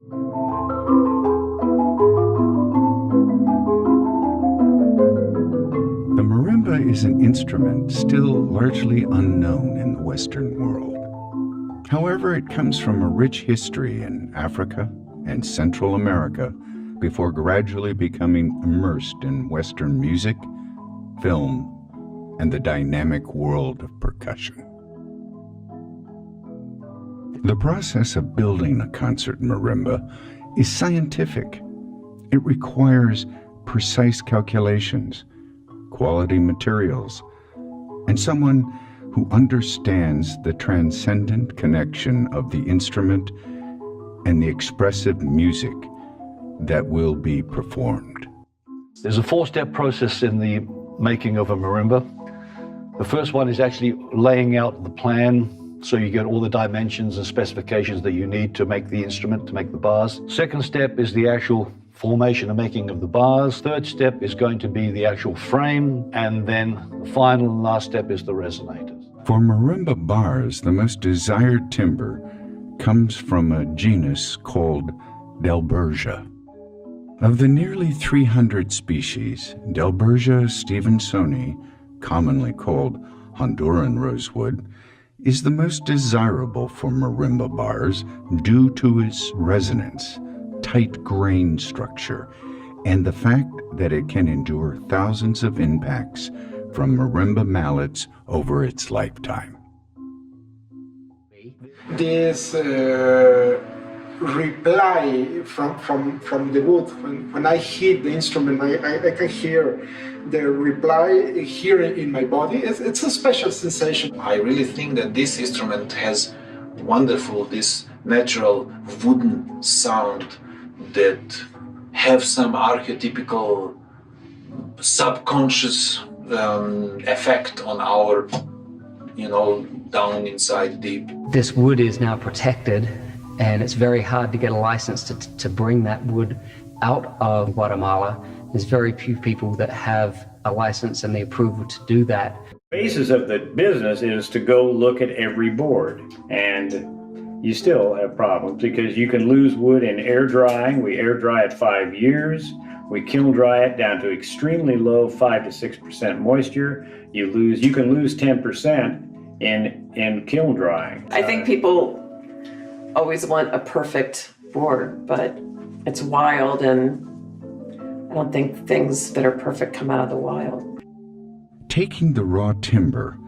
The marimba is an instrument still largely unknown in the Western world. However, it comes from a rich history in Africa and Central America before gradually becoming immersed in Western music, film, and the dynamic world of percussion. The process of building a concert marimba is scientific. It requires precise calculations, quality materials, and someone who understands the transcendent connection of the instrument and the expressive music that will be performed. There's a four-step process in the making of a marimba. The first one is actually laying out the plan, so you get all the dimensions and specifications that you need to make the instrument, to make the bars. Second step is the actual formation and making of the bars. Third step is going to be the actual frame, and then the final and last step is the resonators. For marimba bars, the most desired timber comes from a genus called Nebojša. Of the nearly 300 species, Nebojša stevensoni, commonly called Honduran rosewood, is the most desirable for marimba bars due to its resonance, tight grain structure, and the fact that it can endure thousands of impacts from marimba mallets over its lifetime. This reply from the wood, when I hit the instrument, I can hear the reply here in my body. It's a special sensation. I really think that this instrument has wonderful, this natural wooden sound that have some archetypical subconscious effect on our, down inside deep. This wood is now protected, and it's very hard to get a license to bring that wood out of Guatemala. There's very few people that have a license and the approval to do that. The basis of the business is to go look at every board, and you still have problems because you can lose wood in air drying. We air dry it 5 years. We kiln dry it down to extremely low 5 to 6% moisture. You can lose 10% in kiln drying. I think people always want a perfect board, but it's wild, and I don't think things that are perfect come out of the wild. Taking the raw timber,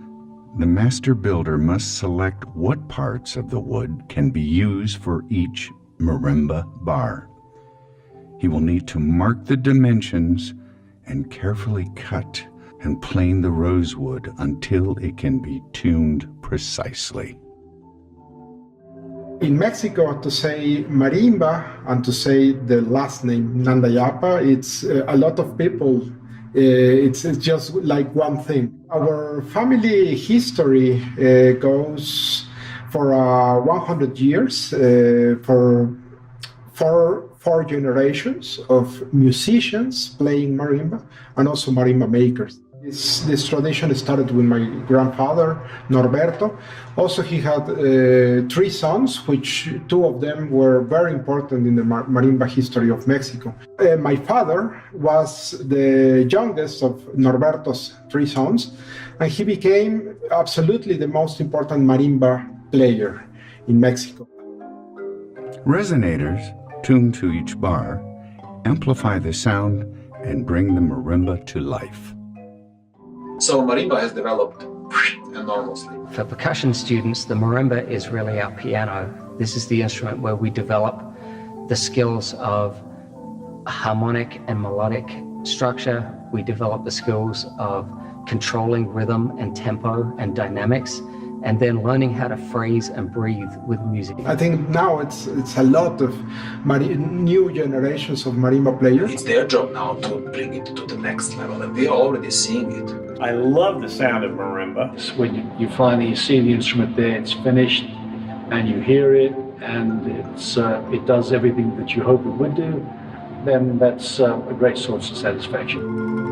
the master builder must select what parts of the wood can be used for each marimba bar. He will need to mark the dimensions and carefully cut and plane the rosewood until it can be tuned precisely. In Mexico, to say marimba and to say the last name Nandayapa, it's a lot of people, it's just like one thing. Our family history goes for 100 years, for four generations of musicians playing marimba and also marimba makers. This tradition started with my grandfather, Norberto. Also, he had 3 sons, which 2 of them were very important in the marimba history of Mexico. My father was the youngest of Norberto's 3 sons, and he became absolutely the most important marimba player in Mexico. Resonators, tuned to each bar, amplify the sound and bring the marimba to life. So marimba has developed enormously. For percussion students, the marimba is really our piano. This is the instrument where we develop the skills of harmonic and melodic structure. We develop the skills of controlling rhythm and tempo and dynamics, and then learning how to phrase and breathe with music. I think now it's a lot of new generations of marimba players. It's their job now to bring it to the next level, and we are already seeing it. I love the sound of marimba. When you finally see the instrument there, it's finished, and you hear it, and it does everything that you hope it would do, then that's a great source of satisfaction.